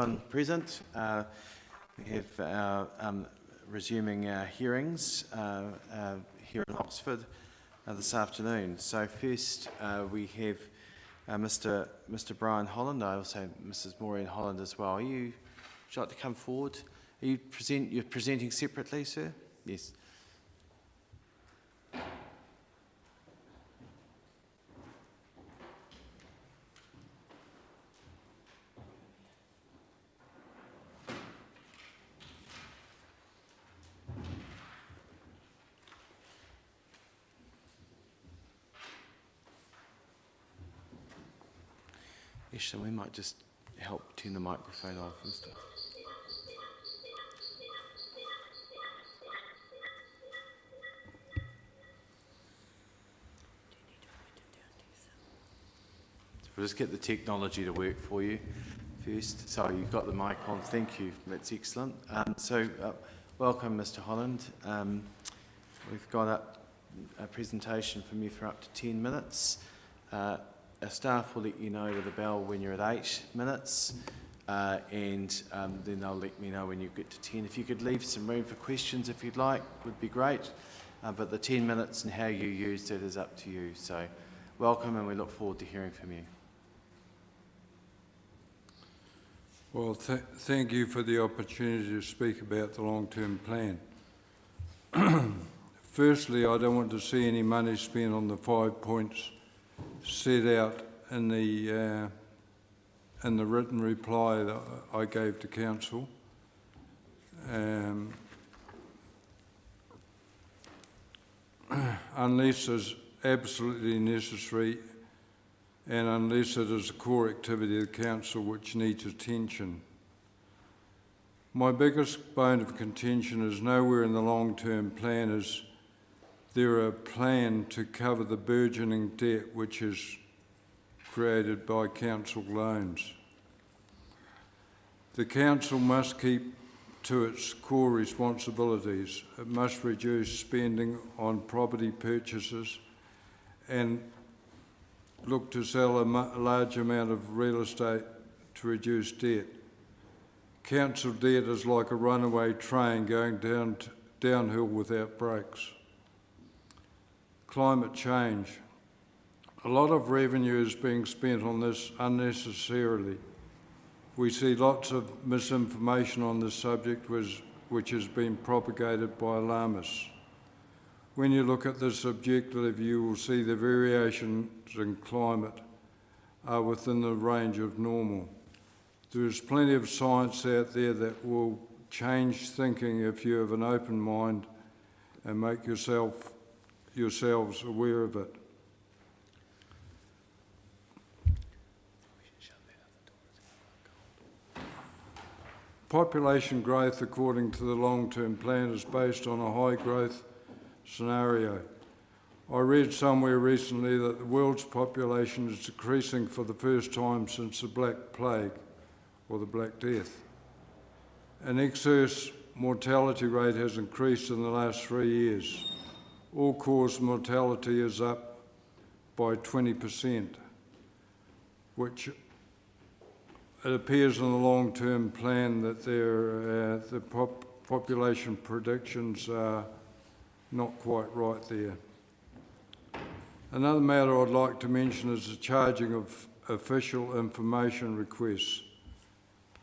everyone present. We have our resuming our hearings here in Oxford this afternoon. So first we have Mr. Brian Holland. I also have Mrs. Maureen Holland as well. Would you like to come forward? You're presenting separately, sir? Yes. Yes, so we might just help turn the microphone off and stuff. We'll just get the technology to work for you first. So you've got the mic on. Thank you. That's excellent. Welcome, Mr. Holland. We've got a presentation from you for up to 10 minutes. Our staff will let you know with a bell when you're at 8 minutes, and then they'll let me know when you get to 10. If you could leave some room for questions if you'd like, would be great. But the 10 minutes and how you use it is up to you. So welcome, and we look forward to hearing from you. Well, thank you for the opportunity to speak about the long-term plan. Firstly, I don't want to see any money spent on the 5 points set out in the written reply that I gave to Council. Unless it's absolutely necessary and unless it is a core activity of the Council which needs attention. My biggest bone of contention is nowhere in the long-term plan is there a plan to cover the burgeoning debt which is created by council loans. The council must keep to its core responsibilities. It must reduce spending on property purchases and look to sell a large amount of real estate to reduce debt. Council debt is like a runaway train going downhill without brakes. Climate change. A lot of revenue is being spent on this unnecessarily. We see lots of misinformation on this subject which has been propagated by alarmists. When you look at this objectively, you will see the variations in climate are within the range of normal. There is plenty of science out there that will change thinking if you have an open mind and make yourselves aware of it. Population growth, according to the long-term plan, is based on a high growth scenario. I read somewhere recently that the world's population is decreasing for the first time since the Black Plague, or the Black Death. An excess mortality rate has increased in the last 3 years. All-cause mortality is up by 20%, which it appears in the long-term plan that the population predictions are not quite right there. Another matter I'd like to mention is the charging of official information requests.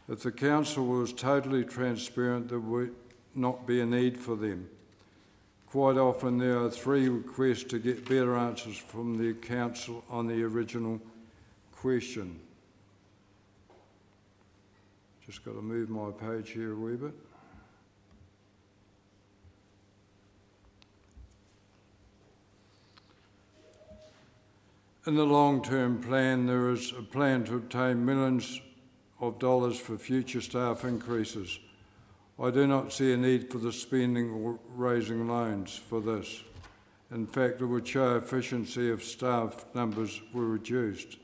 If the Council was totally transparent, there would not be a need for them. Quite often there are 3 requests to get better answers from the Council on the original question. Just got to move my page here a wee bit. In the long-term plan, there is a plan to obtain millions of dollars for future staff increases. I do not see a need for the spending or raising loans for this. In fact, it would show efficiency if staff numbers were reduced.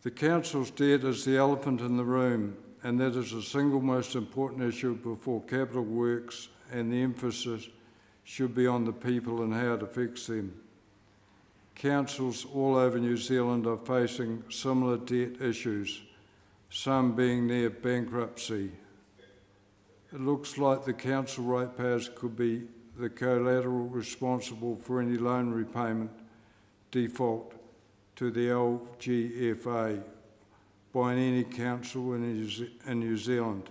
The Council's debt is the elephant in the room, and that is the single most important issue before capital works, and the emphasis should be on the people and how to fix them. Councils all over New Zealand are facing similar debt issues. some being near bankruptcy. It looks like the council ratepayers could be the collateral responsible for any loan repayment default to the LGFA by any council in New Zealand.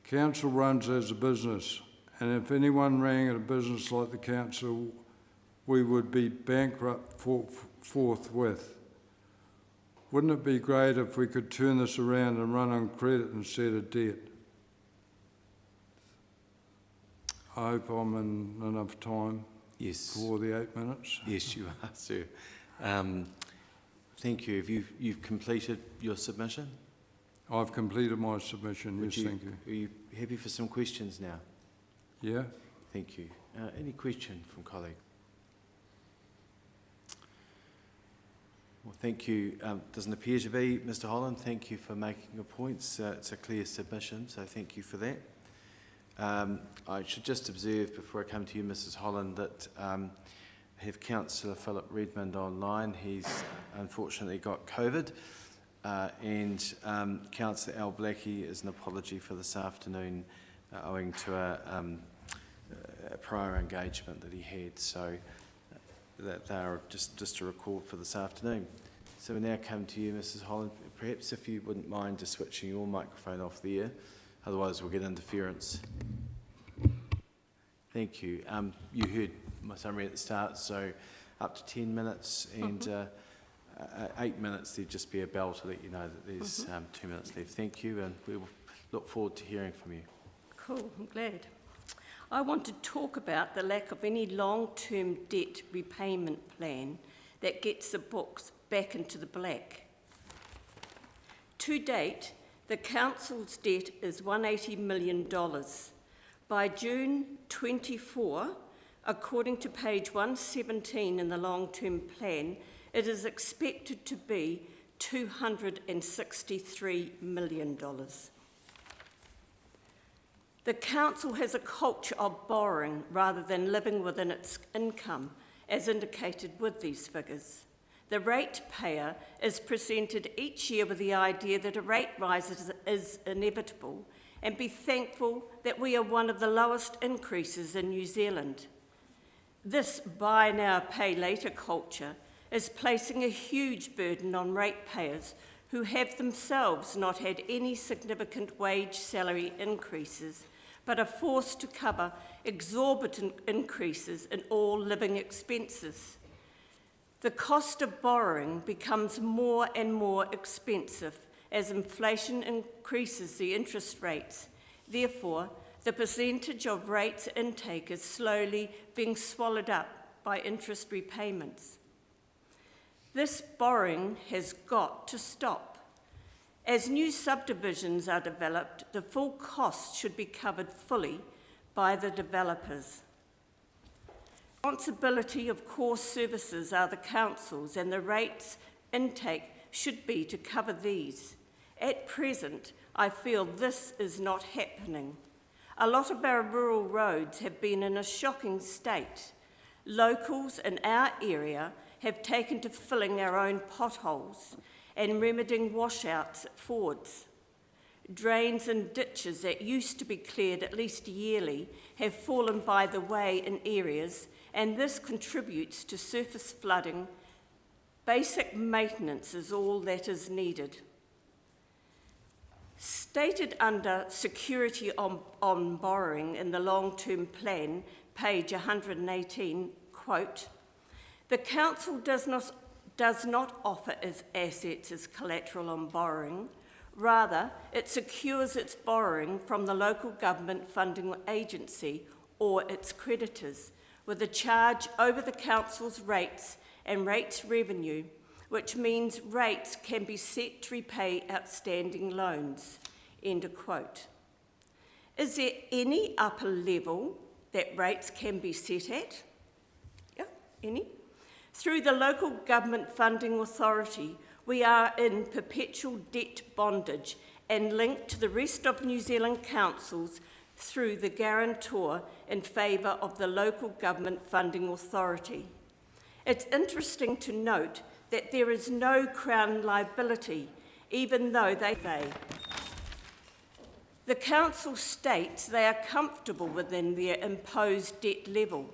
Council runs as a business, and if anyone ran a business like the council, we would be bankrupt forthwith. Wouldn't it be great if we could turn this around and run on credit instead of debt? I hope I'm in enough time. Yes. For the 8 minutes. Yes, you are, sir. Thank you. Have you've completed your submission? I've completed my submission, yes, thank you. Are you happy for some questions now? Yeah? Thank you. Any question from colleague? Well, thank you. Doesn't appear to be, Mr. Holland. Thank you for making your points. It's a clear submission, so thank you for that. I should just observe before I come to you, Mrs. Holland, that I have Councillor Philip Redmond online. He's unfortunately got COVID, and Councillor Al Blackie is an apology for this afternoon owing to a prior engagement that he had. So that they are just a record for this afternoon. So we now come to you, Mrs. Holland. Perhaps if you wouldn't mind just switching your microphone off there, otherwise we'll get interference. Thank you. You heard my summary at the start, so up to 10 minutes, and 8 minutes there'd just be a bell to let you know that there's 2 minutes left. Thank you, and we will look forward to hearing from you. Cool, I'm glad. I want to talk about the lack of any long-term debt repayment plan that gets the books back into the black. To date, the council's debt is $180 million. By June 24, according to page 117 in the long-term plan, it is expected to be $263 million. The council has a culture of borrowing rather than living within its income, as indicated with these figures. The ratepayer is presented each year with the idea that a rate rise is inevitable, and be thankful that we are one of the lowest increases in New Zealand. This buy now, pay later culture is placing a huge burden on ratepayers who have themselves not had any significant wage salary increases, but are forced to cover exorbitant increases in all living expenses. The cost of borrowing becomes more and more expensive as inflation increases the interest rates. Therefore, the percentage of rates intake is slowly being swallowed up by interest repayments. This borrowing has got to stop. As new subdivisions are developed, the full cost should be covered fully by the developers. The responsibility of core services are the councils, and the rates intake should be to cover these. At present, I feel this is not happening. A lot of our rural roads have been in a shocking state. Locals in our area have taken to filling our own potholes and remedying washouts at fords. Drains and ditches that used to be cleared at least yearly have fallen by the way in areas, and this contributes to surface flooding. Basic maintenance is all that is needed. Stated under security on borrowing in the long-term plan, page 118, quote, "The council does not offer its assets as collateral on borrowing. Rather, it secures its borrowing from the local government funding agency or its creditors, with a charge over the council's rates and rates revenue, which means rates can be set to repay outstanding loans," end of quote. Is there any upper level that rates can be set at? Yeah, any? Through the local government funding authority, we are in perpetual debt bondage and linked to the rest of New Zealand councils through the guarantor in favour of the local government funding authority. It's interesting to note that there is no Crown liability, even though they. The council states they are comfortable within their imposed debt level,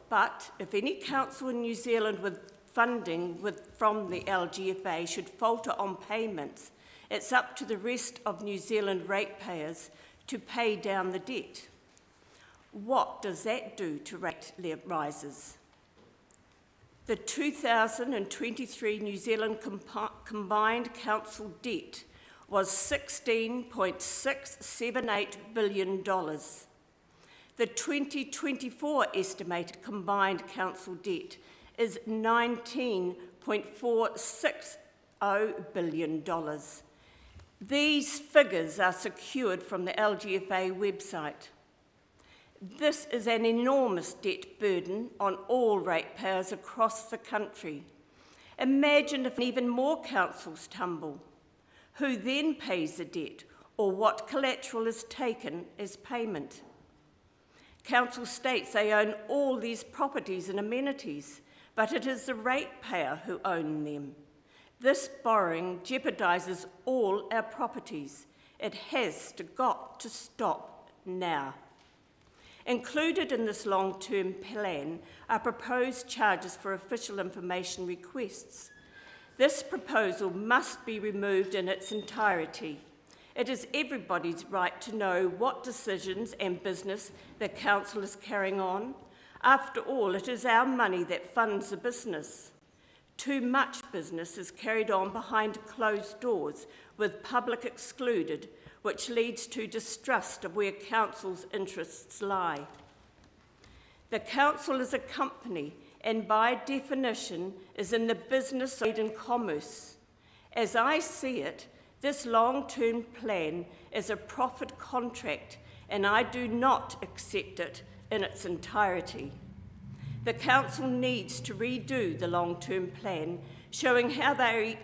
but if any council in New Zealand with funding from the LGFA should falter on payments, it's up to the rest of New Zealand ratepayers to pay down the debt. What does that do to rate rises? The 2023 New Zealand combined council debt was $16.678 billion. The 2024 estimated combined council debt is $19.460 billion. These figures are secured from the LGFA website. This is an enormous debt burden on all ratepayers across the country. Imagine if even more councils tumble. Who then pays the debt, or what collateral is taken as payment? Council states they own all these properties and amenities, but it is the ratepayer who own them. This borrowing jeopardises all our properties. It has got to stop now. Included in this long-term plan are proposed charges for official information requests. This proposal must be removed in its entirety. It is everybody's right to know what decisions and business the council is carrying on. After all, it is our money that funds the business. Too much business is carried on behind closed doors, with public excluded, which leads to distrust of where council's interests lie. The council is a company, and by definition is in the business of trade and commerce. As I see it, this long-term plan is a profit contract, and I do not accept it in its entirety. The council needs to redo the long-term plan, showing how they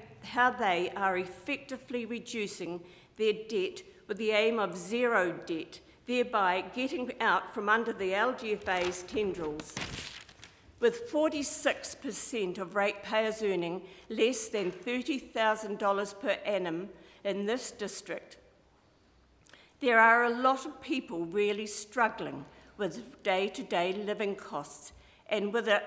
are effectively reducing their debt with the aim of zero debt, thereby getting out from under the LGFA's tendrils. With 46% of ratepayers earning less than $30,000 per annum in this district, there are a lot of people really struggling with day-to-day living costs, and with a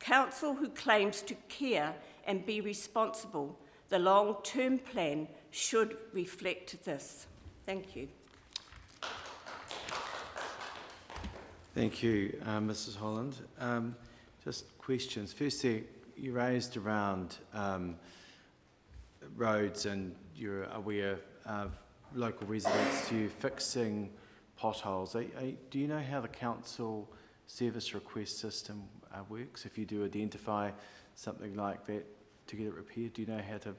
council who claims to care and be responsible, the long-term plan should reflect this. Thank you. Thank you, Mrs. Holland. Just questions. Firstly, you raised around roads, and you're aware of local residents to fixing potholes. Do you know how the council service request system works? If you do identify something like that to get it repaired, do you know how to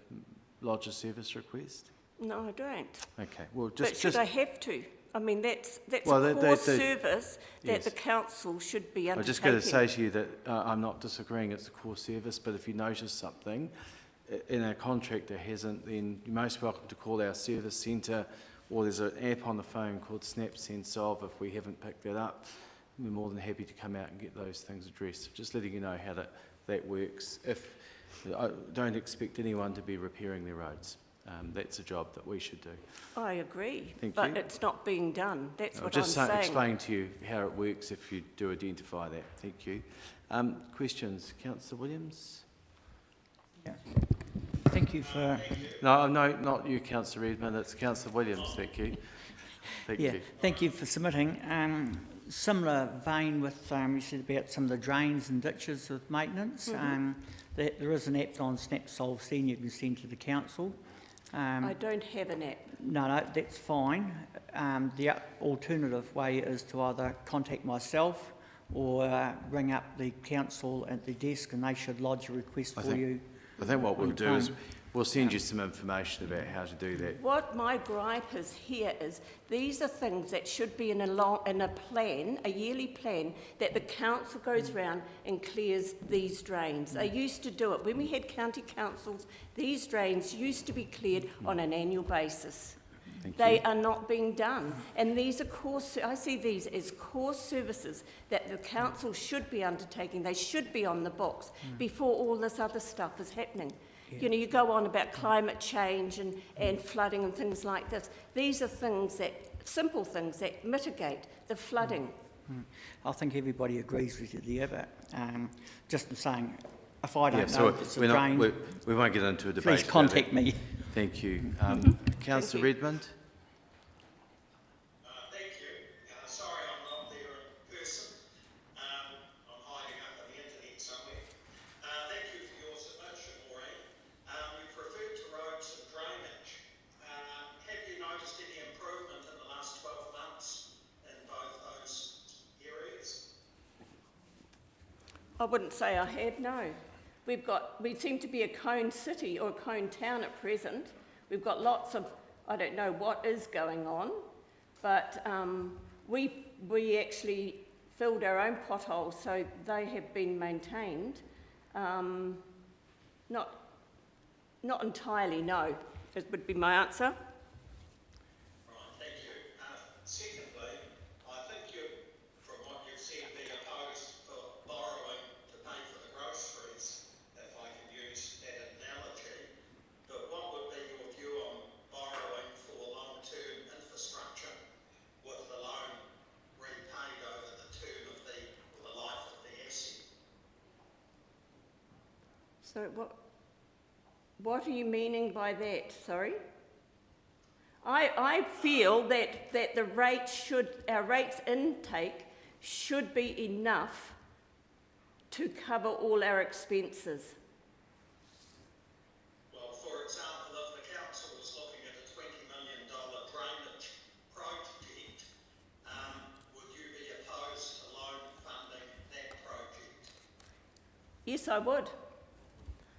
lodge a service request? No, I don't. Okay, well, But should I have to? I mean, that's a core service that the council should be undertaking. I'm just going to say to you that I'm not disagreeing, it's a core service, but if you notice something in a contract that hasn't, then you're most welcome to call our service centre, or there's an app on the phone called Snap Send Solve. If we haven't picked that up, we're more than happy to come out and get those things addressed. Just letting you know how that works. I don't expect anyone to be repairing their roads. That's a job that we should do. I agree, but it's not being done. That's what I'm saying. Just explain to you how it works if you do identify that. Thank you. Questions? Councillor Williams? Yeah. Thank you for... No, not you, Councillor Redmond. It's Councillor Williams. Thank you. Thank you. Thank you for submitting. Similar vein with you said about some of the drains and ditches with maintenance. There is an app on SnapSolve C you can send to the council. I don't have an app. No, that's fine. The alternative way is to either contact myself or ring up the council at the desk, and they should lodge a request for you. I think what we'll do is we'll send you some information about how to do that. What my gripe is here is these are things that should be in a plan, a yearly plan, that the council goes round and clears these drains. They used to do it. When we had county councils, these drains used to be cleared on an annual basis. They are not being done. And these are I see these as core services that the council should be undertaking. They should be on the books before all this other stuff is happening. You know, you go on about climate change and flooding and things like this. These are things that, simple things that mitigate the flooding. I think everybody agrees with you there, but just saying, if I don't Yeah, know so if it's a we're not, drain, we won't get into a debate. please contact me. Thank you. Councillor you. Redmond? Thank you. Sorry I'm not there in person. I'm hiding up on the internet somewhere. Thank you for your submission, Maureen. You've referred to roads and drainage. Have you noticed any improvement in the last 12 months in both those areas? I wouldn't say I have, no. We seem to be a cone city or a cone town at present. We've got lots of, I don't know what is going on, but we actually filled our own potholes, so they have been maintained. Not entirely, no, that would be my answer. Right, thank you. Secondly, I think you, from what you've said, be opposed for borrowing to pay for the groceries, if I can use that analogy. But what would be your view on borrowing for long-term infrastructure with the loan repaid over the term of the life of the asset? So what are you meaning by that, sorry? I feel that the our rates intake should be enough to cover all our expenses. Well, for example, if the council was looking at a $20 million drainage project, would you be opposed to loan funding that project? Yes, I would.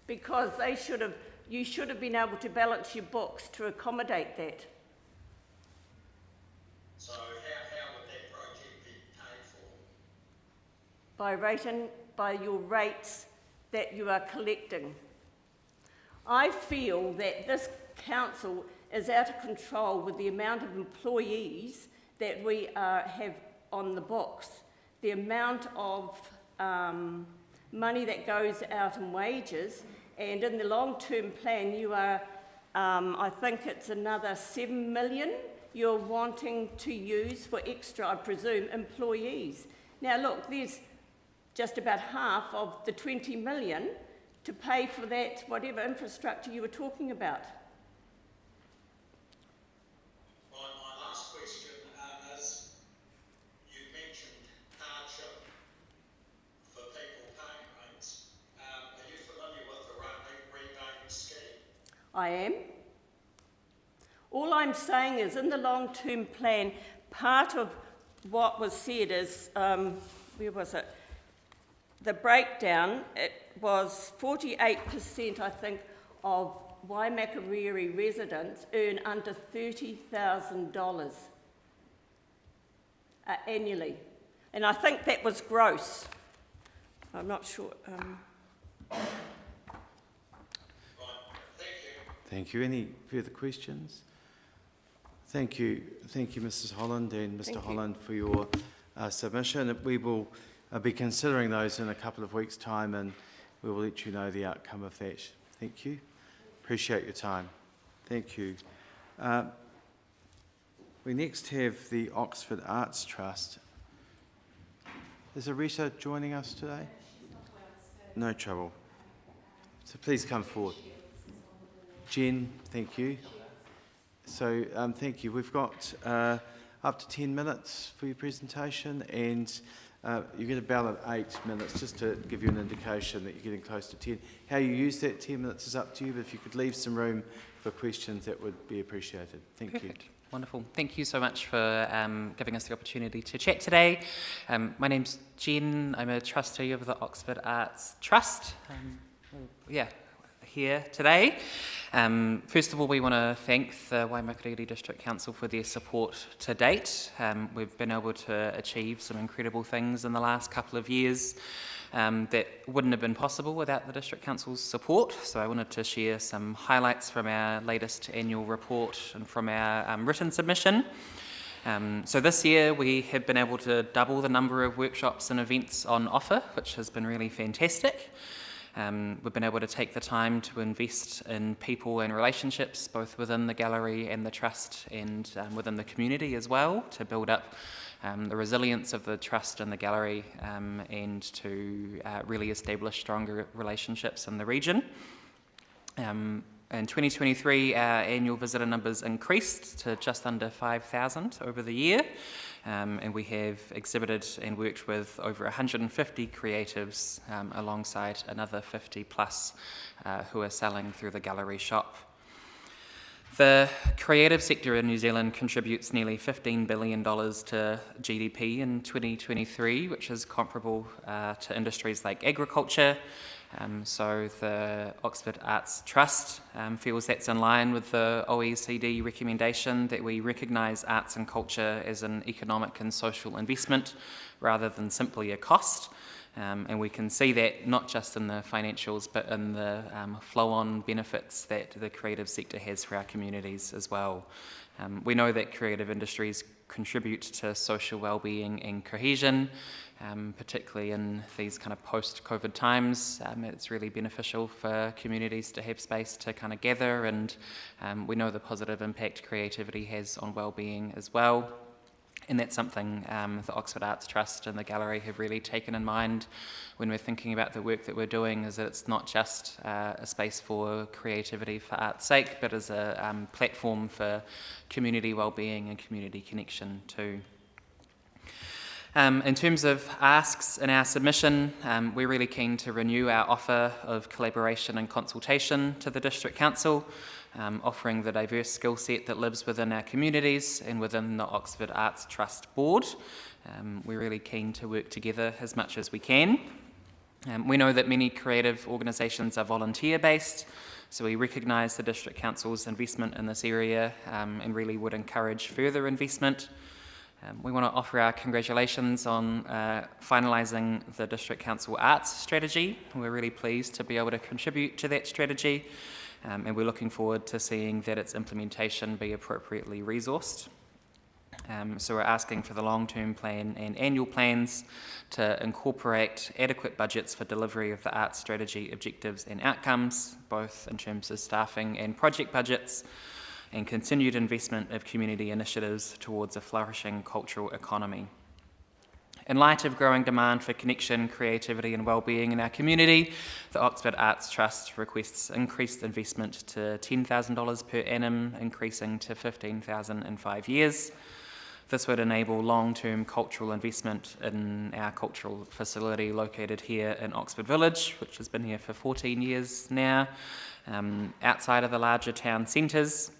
Because you should have been able to balance your books to accommodate that. So how would that project be paid for? By your rates that you are collecting. I feel that this council is out of control with the amount of employees that we have on the books, the amount of money that goes out in wages, and in the long-term plan you are, I think it's another 7 million you're wanting to use for extra, I presume, employees. Now look, there's just about half of the 20 million to pay for that, whatever infrastructure you were talking about. My last question is, you mentioned hardship for people paying rates. Are you familiar with the rebate scheme? I am. All I'm saying is, in the long-term plan, part of what was said is, where was it? The breakdown, it was 48%, I think, of waimakariri residents earn under $30,000 annually. And I think that was gross. I'm not sure. Right, thank you. Thank you. Any further questions? Thank you, Mrs. Holland and Mr. Holland for your submission. We will be considering those in a couple of weeks' time, and we will let you know the outcome of that. Thank you. Appreciate your time. Thank you. We next have the Oxford Arts Trust. Is Arita joining us today? No trouble. So please come forward. Jen, thank you. So thank you. We've got up to 10 minutes for your presentation, and you get a bell at 8 minutes, just to give you an indication that you're getting close to 10. How you use that 10 minutes is up to you, but if you could leave some room for questions, that would be appreciated. Thank Perfect. you. Wonderful. Thank you so much for giving us the opportunity to chat today. My name's Jen. I'm a trustee of the Oxford Arts Trust. Here today. First of all, we want to thank the Waimakariri District Council for their support to date. We've been able to achieve some incredible things in the last couple of years that wouldn't have been possible without the District Council's support. So I wanted to share some highlights from our latest annual report and from our written submission. So this year we have been able to double the number of workshops and events on offer, which has been really fantastic. We've been able to take the time to invest in people and relationships, both within the gallery and the trust, and within the community as well, to build up the resilience of the trust and the gallery, and to really establish stronger relationships in the region. In 2023, our annual visitor numbers increased to just under 5,000 over the year, and we have exhibited and worked with over 150 creatives alongside another 50 plus who are selling through the gallery shop. The creative sector in New Zealand contributes nearly $15 billion to GDP in 2023, which is comparable to industries like agriculture. So the Oxford Arts Trust feels that's in line with the OECD recommendation that we recognise arts and culture as an economic and social investment rather than simply a cost. And we can see that not just in the financials, but in the flow-on benefits that the creative sector has for our communities as well. We know that creative industries contribute to social well-being and cohesion, particularly in these kind of post-COVID times. It's really beneficial for communities to have space to kind of gather, and we know the positive impact creativity has on well-being as well. And that's something the Oxford Arts Trust and the Gallery have really taken in mind when we're thinking about the work that we're doing, is that it's not just a space for creativity for art's sake, but as a platform for community well-being and community connection too. In terms of asks in our submission, we're really keen to renew our offer of collaboration and consultation to the District Council, offering the diverse skill set that lives within our communities and within the Oxford Arts Trust Board. We're really keen to work together as much as we can. We know that many creative organisations are volunteer-based, so we recognise the District Council's investment in this area and really would encourage further investment. We want to offer our congratulations on finalising the District Council Arts Strategy. We're really pleased to be able to contribute to that strategy, and we're looking forward to seeing that its implementation be appropriately resourced. So we're asking for the long-term plan and annual plans to incorporate adequate budgets for delivery of the arts strategy objectives and outcomes, both in terms of staffing and project budgets, and continued investment of community initiatives towards a flourishing cultural economy. In light of growing demand for connection, creativity and well-being in our community, the Oxford Arts Trust requests increased investment to $10,000 per annum, increasing to $15,000 in 5 years. This would enable long-term cultural investment in our cultural facility located here in Oxford Village, which has been here for 14 years now, outside of the larger town centres.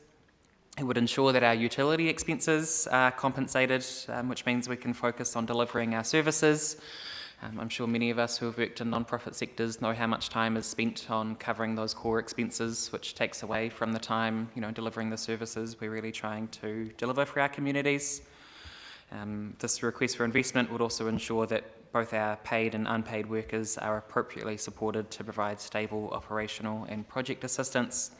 It would ensure that our utility expenses are compensated, which means we can focus on delivering our services. I'm sure many of us who have worked in non-profit sectors know how much time is spent on covering those core expenses, which takes away from the time, delivering the services we're really trying to deliver for our communities. This request for investment would also ensure that both our paid and unpaid workers are appropriately supported to provide stable operational and project assistance,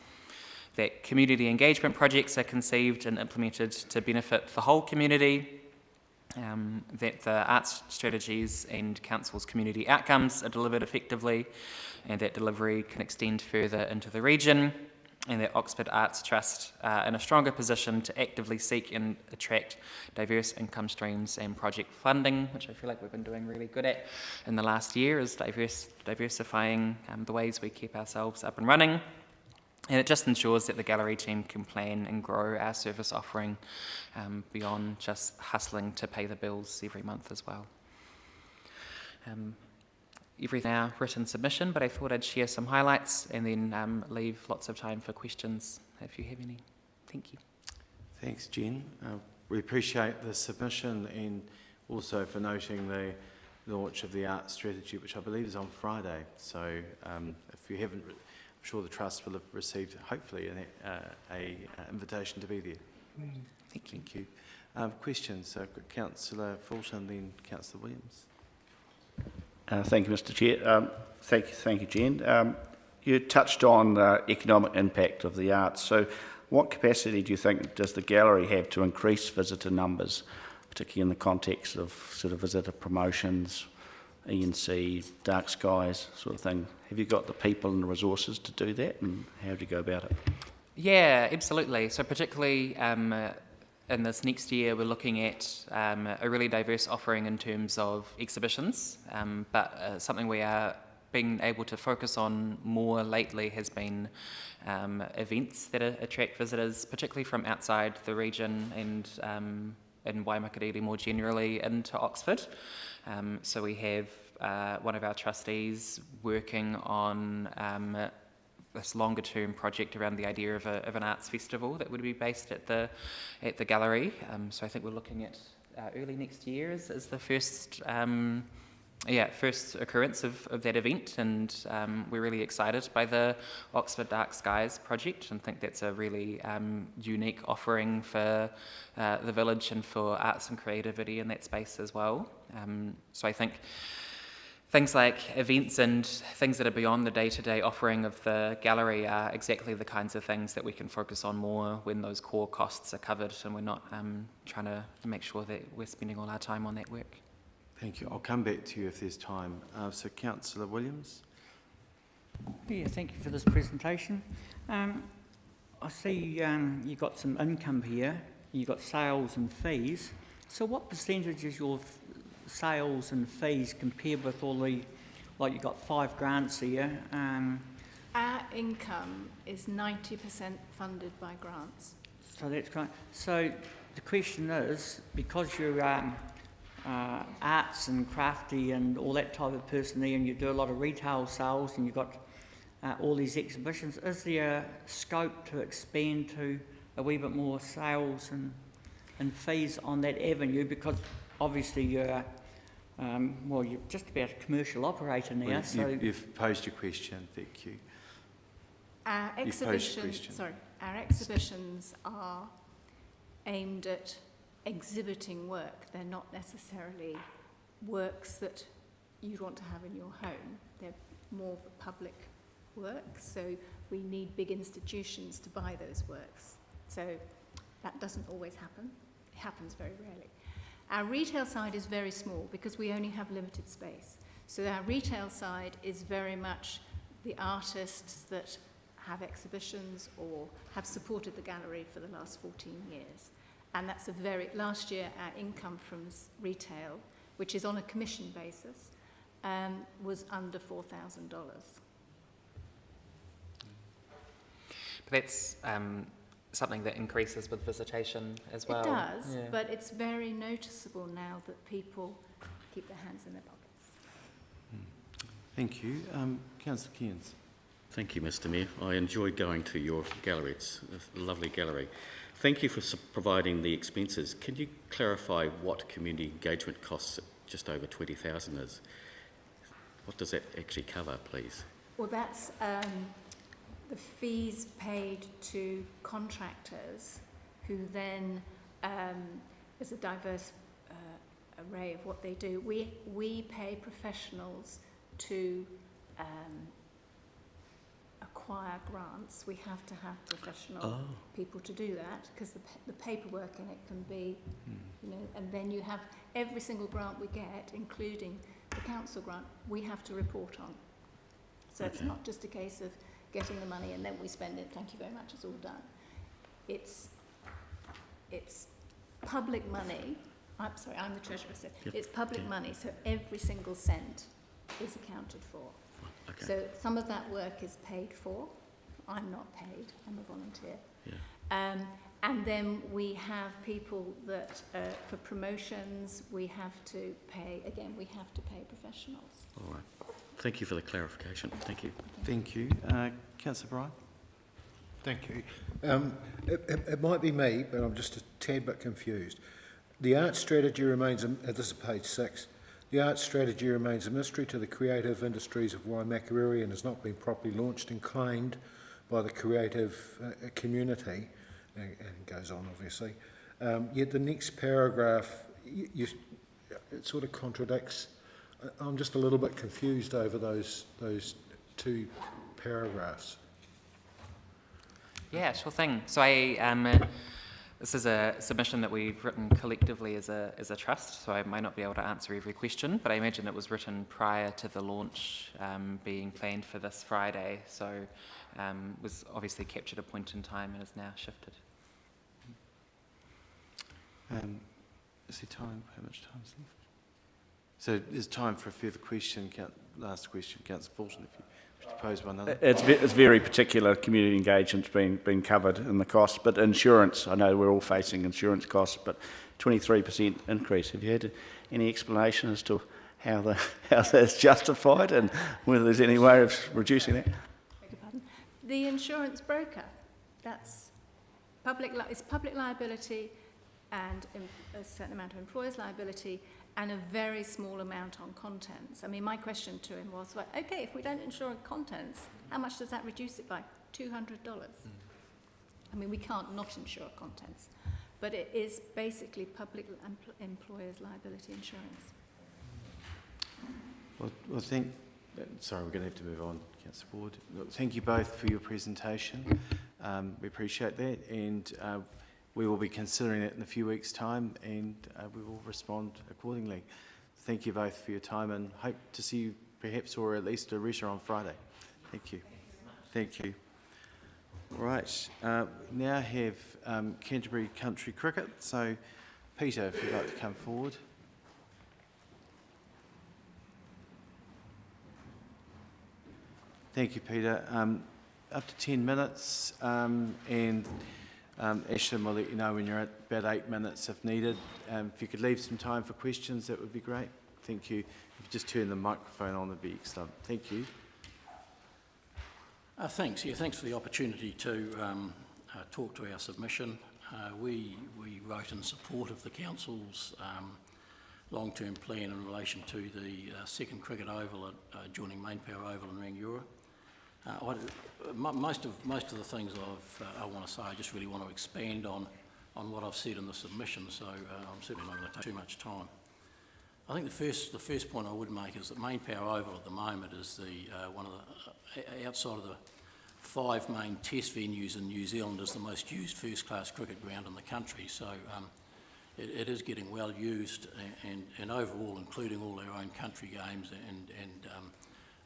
that community engagement projects are conceived and implemented to benefit the whole community, that the arts strategies and council's community outcomes are delivered effectively, and that delivery can extend further into the region, and that Oxford Arts Trust are in a stronger position to actively seek and attract diverse income streams and project funding, which I feel like we've been doing really good at in the last year, is diversifying the ways we keep ourselves up and running. And it just ensures that the gallery team can plan and grow our service offering beyond just hustling to pay the bills every month as well. Everything now written submission, but I thought I'd share some highlights and then leave lots of time for questions if you have any. Thank you. Thanks, Jen. We appreciate the submission and also for noting the launch of the art strategy, which I believe is on Friday. So if you haven't, I'm sure the Trust will have received, hopefully, an invitation to be there. Thank you. Questions? Councillor Fulton, then Councillor Williams. Thank you, Mr. Chair. Thank you, Jen. You touched on the economic impact of the arts. So what capacity do you think does the gallery have to increase visitor numbers, particularly in the context of sort of visitor promotions, ENC, dark skies sort of thing. Have you got the people and the resources to do that, and how do you go about it? Yeah, absolutely. So particularly in this next year, we're looking at a really diverse offering in terms of exhibitions, but something we are being able to focus on more lately has been events that attract visitors, particularly from outside the region and in Waimakariri more generally into Oxford. So we have one of our trustees working on this longer term project around the idea of an arts festival that would be based at the gallery. So I think we're looking at early next year as the first first occurrence of that event, and we're really excited by the Oxford Dark Skies project and think that's a really unique offering for the village and for arts and creativity in that space as well. So I think things like events and things that are beyond the day-to-day offering of the gallery are exactly the kinds of things that we can focus on more when those core costs are covered and we're not trying to make sure that we're spending all our time on that work. Thank you. I'll come back to you if there's time. So Councillor Williams. Yeah, thank you for this presentation. I see you've got some income here, you've got sales and fees. So what percentage is your sales and fees compared with all the, like you've got 5 grants here? Our income is 90% funded by grants. So that's great. So the question is, because you're arts and crafty and all that type of person there, and you do a lot of retail sales and you've got all these exhibitions, is there scope to expand to a wee bit more sales and fees on that avenue? Because obviously you're you're just about a commercial operator now. Well, so you've posed your question. Thank you. Our exhibitions are aimed at exhibiting work. They're not necessarily works that you'd want to have in your home. They're more public works, so we need big institutions to buy those works. So that doesn't always happen. It happens very rarely. Our retail side is very small because we only have limited space. So our retail side is very much the artists that have exhibitions or have supported the gallery for the last 14 years. And that's last year our income from retail, which is on a commission basis, was under $4,000. But that's something that increases with visitation as well. It does, yeah. but it's very noticeable now that people keep their hands in their pockets. Thank you. Councillor Cairns. Thank you, Mr Mayor. I enjoyed going to your gallery. It's a lovely gallery. Thank you for providing the expenses. Can you clarify what community engagement costs at just over 20,000 is? What does that actually cover, please? Well, that's the fees paid to contractors who then, there's a diverse array of what they do. We pay professionals to acquire grants. We have to have professional people to do that because the paperwork in it can be, and then you have every single grant we get, including the council grant, we have to report on. So it's not just a case of getting the money and then we spend it, thank you very much, it's all done. It's public money. I'm sorry, I'm the treasurer, so it's public money, so every single cent is accounted for. Okay. So some of that work is paid for. I'm not paid, I'm a volunteer. Yeah. And then we have people that, for promotions, we have to pay, again, we have to pay professionals. All right. Thank you for the clarification. Thank you. Thank you. Councillor Bryan. Thank you. It might be me, but I'm just a tad bit confused. The art strategy remains, this is page 6, the art strategy remains a mystery to the creative industries of Waimakariri and has not been properly launched and claimed by the creative community, and it goes on obviously. Yet the next paragraph, it sort of contradicts. I'm just a little bit confused over those 2 paragraphs. Yeah, sure thing. So This is a submission that we've written collectively as a trust, so I might not be able to answer every question, but I imagine it was written prior to the launch being planned for this Friday, so was obviously captured a point in time and is now shifted. Is there time? How much time is left? So there's time for a further question. Last question, Councillor Fulton, if you wish to pose one other. It's very particular. Community engagement's been covered in the costs, but insurance, I know we're all facing insurance costs, but 23% increase. Have you had any explanation as to how that's justified and whether there's any way of reducing that? Beg your pardon? The insurance broker, that's it's public liability and a certain amount of employers' liability and a very small amount on contents. I mean, my question to him was, well, okay, if we don't insure contents, how much does that reduce it by? $200. I mean, we can't not insure contents, but it is basically public employers' liability insurance. Well, sorry, we're going to have to move on, Councillor Ward. Look, thank you both for your presentation. We appreciate that, and we will be considering it in a few weeks' time, and we will respond accordingly. Thank you both for your time, and hope to see you perhaps, or at least a restaurant on Friday. Thank you. Thank you. Right, now have Canterbury Country Cricket. So, Peter, if you'd like to come forward. Thank you, Peter. Up to 10 minutes, and Ashton will let you know when you're at about 8 minutes if needed. If you could leave some time for questions, that would be great. Thank you. If you just turn the microphone on, that'd be excellent. Thank you. Thanks. Yeah, thanks for the opportunity to talk to our submission. We wrote in support of the Council's long-term plan in relation to the second cricket oval adjoining Main Power Oval in Rangiora. Most of the things I want to say, I just really want to expand on what I've said in the submission, so I'm certainly not going to take too much time. I think the first point I would make is that Main Power Oval at the moment is the one of the outside of the 5 main test venues in New Zealand is the most used first-class cricket ground in the country. So it is getting well used, and overall, including all our own country games and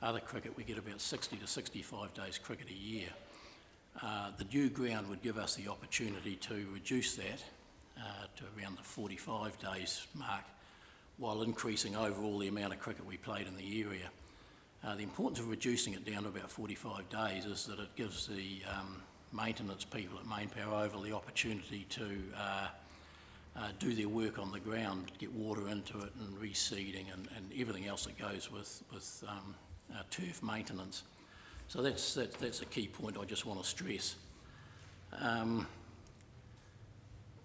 other cricket, we get about 60 to 65 days cricket a year. The new ground would give us the opportunity to reduce that to around the 45 days mark, while increasing overall the amount of cricket we played in the area. The importance of reducing it down to about 45 days is that it gives the maintenance people at Main Power Oval the opportunity to do their work on the ground, get water into it and reseeding and everything else that goes with turf maintenance. So that's a key point I just want to stress.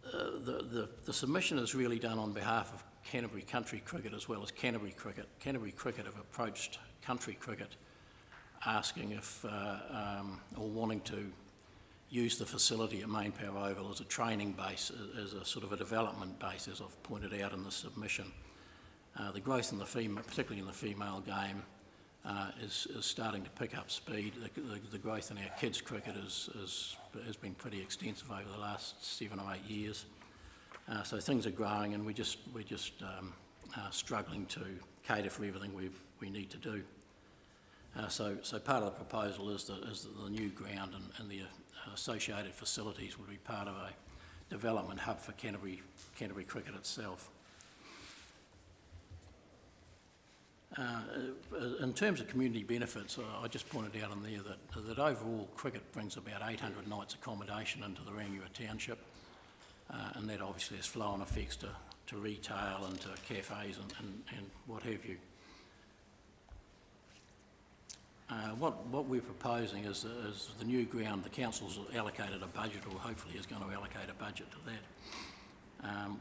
The submission is really done on behalf of Canterbury Country Cricket as well as Canterbury Cricket. Canterbury Cricket have approached Country Cricket asking if, or wanting to use the facility at Main Power Oval as a training base, as a sort of a development base, as I've pointed out in the submission. The growth in the female, particularly in the female game, is starting to pick up speed. The growth in our kids' cricket has been pretty extensive over the last 7 or 8 years. So things are growing, and we're just struggling to cater for everything we need to do. So part of the proposal is that the new ground and the associated facilities will be part of a development hub for Canterbury Cricket itself. In terms of community benefits, I just pointed out in there that overall cricket brings about 800 nights accommodation into the Rangiora township, and that obviously has flow-on effects to retail and to cafes and what have you. What we're proposing is the new ground. The council's allocated a budget, or hopefully is going to allocate a budget to that.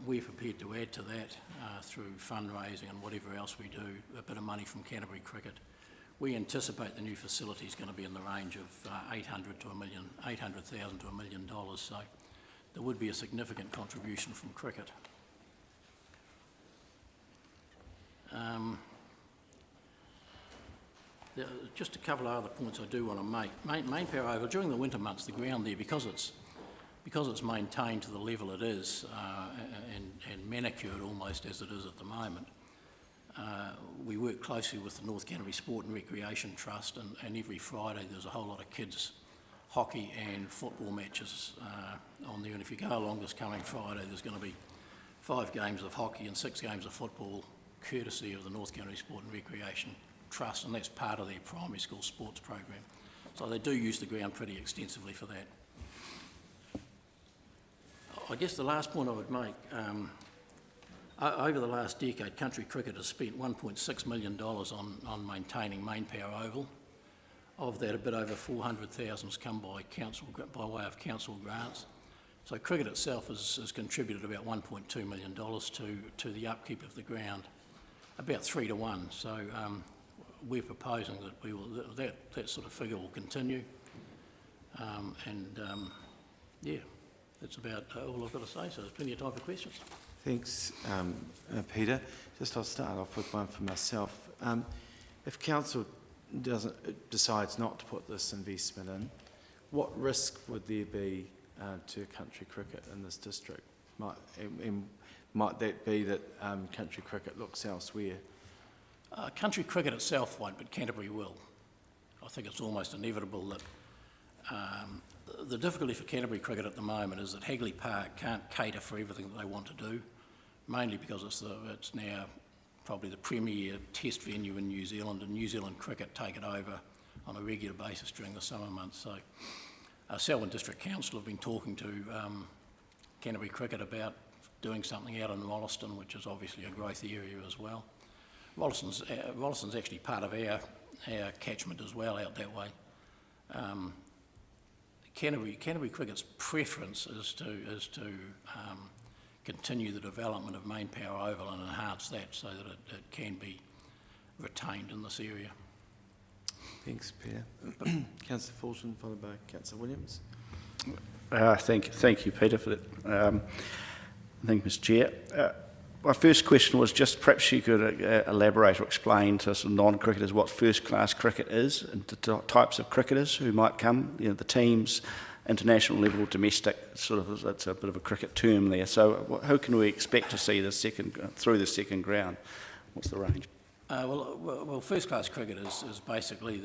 We're prepared to add to that through fundraising and whatever else we do, a bit of money from Canterbury Cricket. We anticipate the new facility is going to be in the range of $800,000 to $1 million, so there would be a significant contribution from cricket. Just a couple of other points I do want to make. Main Power Oval, during the winter months, the ground there, because because it's maintained to the level it is and manicured almost as it is at the moment, we work closely with the North Canterbury Sport and Recreation Trust, and every Friday there's a whole lot of kids hockey and football matches on there. And if you go along this coming Friday, there's going to be 5 games of hockey and 6 games of football, courtesy of the North Canterbury Sport and Recreation Trust, and that's part of their primary school sports program. So they do use the ground pretty extensively for that. I guess the last point I would make, over the last decade, country cricket has spent $1.6 million on maintaining Main Power Oval. Of that, a bit over 400,000 has come by way of council grants. So cricket itself has contributed about $1.2 million to the upkeep of the ground, about 3 to 1. So we're proposing that that sort of figure will continue. Yeah, that's about all I've got to say. So there's plenty of time for questions. Thanks, Peter. I'll start off with one for myself. If council decides not to put this investment in, what risk would there be to country cricket in this district? Might that be that country cricket looks elsewhere? Country cricket itself won't, but Canterbury will. I think it's almost inevitable that the difficulty for Canterbury cricket at the moment is that Hagley Park can't cater for everything that they want to do, mainly because it's now probably the premier test venue in New Zealand, and New Zealand cricket take it over on a regular basis during the summer months. So Selwyn District Council have been talking to Canterbury cricket about doing something out in Wollaston, which is obviously a growth area as well. Wollaston's actually part of our catchment as well out that way. Canterbury cricket's preference is to continue the development of Main Power Oval and enhance that so that it can be retained in this area. Thanks, Peter. Councillor Fulton, followed by Councillor Williams. Thank you, Peter, for that. Thank you, Mr. Chair. My first question was just perhaps you could elaborate or explain to some non-cricketers what first-class cricket is and the types of cricketers who might come, the teams, international level, domestic, sort of, that's a bit of a cricket term there. So who can we expect to see through the second ground? What's the range? Well, first-class cricket is basically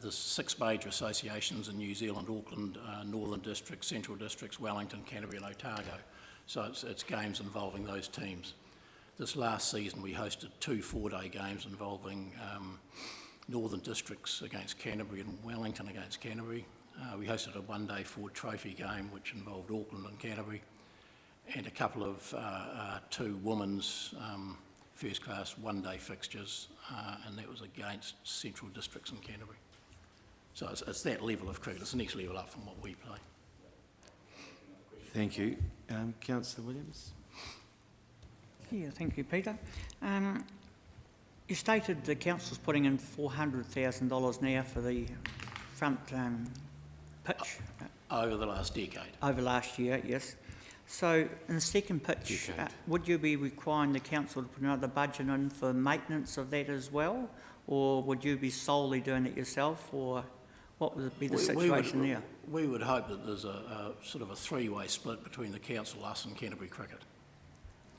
the 6 major associations in New Zealand: Auckland, Northern Districts, Central Districts, Wellington, Canterbury and Otago. So it's games involving those teams. This last season we hosted 2 4-day games involving Northern Districts against Canterbury and Wellington against Canterbury. We hosted a 1-day Ford Trophy game which involved Auckland and Canterbury, and a couple of 2 women's first-class 1-day fixtures, and that was against Central Districts and Canterbury. So it's that level of cricket. It's the next level up from what we play. Thank you. Councillor Williams. Yeah, thank you, Peter. You stated the council's putting in $400,000 now for the front pitch. Over the last decade. Over last year, yes. So in the second pitch, would you be requiring the council to put another budget in for maintenance of that as well? Or would you be solely doing it yourself? Or what would be the situation there? We would hope that there's a sort of a 3-way split between the council, us and Canterbury Cricket.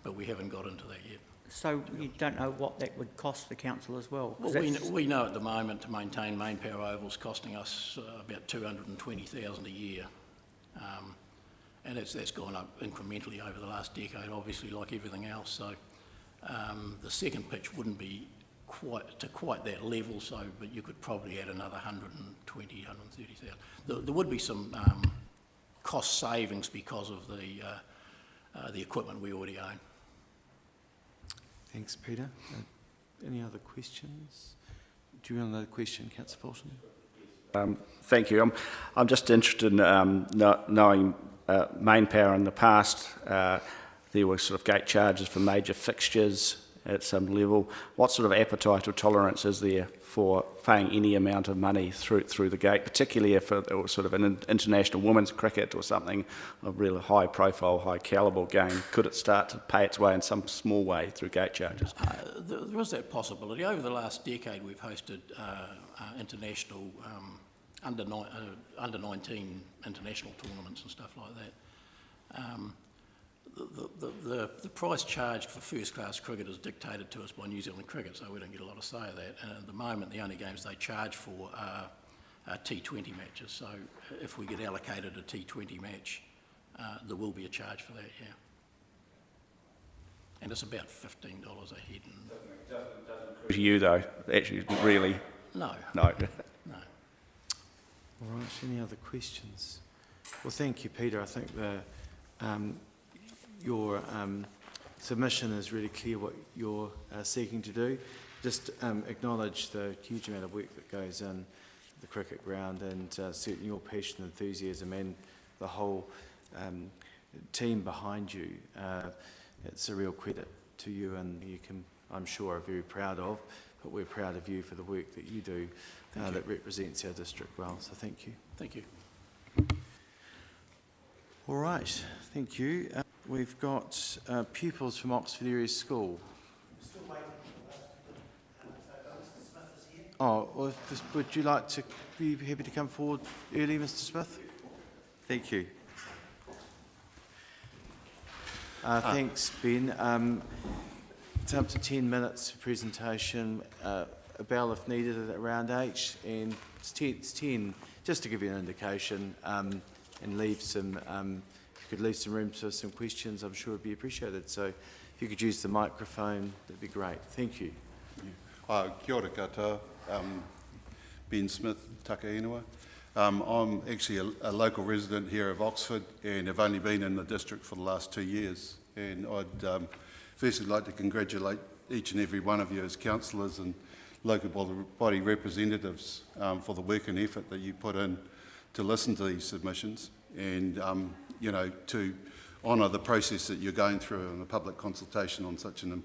But we haven't got into that yet. So you don't know what that would cost the council as well? Well, we know at the moment to maintain Main Power Oval's costing us about $220,000 a year. And that's gone up incrementally over the last decade, obviously, like everything else. So the second pitch wouldn't be quite that level, but you could probably add another $120,000, $130,000. There would be some cost savings because of the equipment we already own. Thanks, Peter. Any other questions? Do you want another question, Councillor Fulton? Thank you. I'm just interested in knowing Main Power in the past. There were sort of gate charges for major fixtures at some level. What sort of appetite or tolerance is there for paying any amount of money through the gate, particularly if it was sort of an international women's cricket or something of really high profile, high calibre game? Could it start to pay its way in some small way through gate charges? There is that possibility. Over the last decade we've hosted international under 19 international tournaments and stuff like that. The price charged for first-class cricket is dictated to us by New Zealand Cricket, so we don't get a lot of say of that. And at the moment, the only games they charge for are T20 matches. So if we get allocated a T20 match, there will be a charge for that, yeah. And it's about $15 a head. To you though, actually, really? No. No. No. All right, any other questions? Well, thank you, Peter. I think your submission is really clear what you're seeking to do. Just acknowledge the huge amount of work that goes in the cricket ground, and certainly your passion and enthusiasm and the whole team behind you. It's a real credit to you, and you can, I'm sure, are very proud of, but we're proud of you for the work that you do that represents our district well. So thank you. Thank you. All right, thank you. We've got pupils from Oxford Area School. Still waiting for Mr. Smith is here. Oh, well, would you like to be happy to come forward early, Mr. Smith? Thank you. Thanks, Ben. It's up to 10 minutes for presentation. A bell if needed at around 8, and it's 10, just to give you an indication, and leave some, if you could leave some room for some questions, I'm sure it'd be appreciated. So if you could use the microphone, that'd be great. Thank you. Kia ora katoa, Ben Smith, Taka Inua. I'm actually a local resident here of Oxford and have only been in the district for the last 2 years. And I'd firstly like to congratulate each and every one of you as councillors and local body representatives for the work and effort that you put in to listen to these submissions and, you know, to honour the process that you're going through in a public consultation on such an important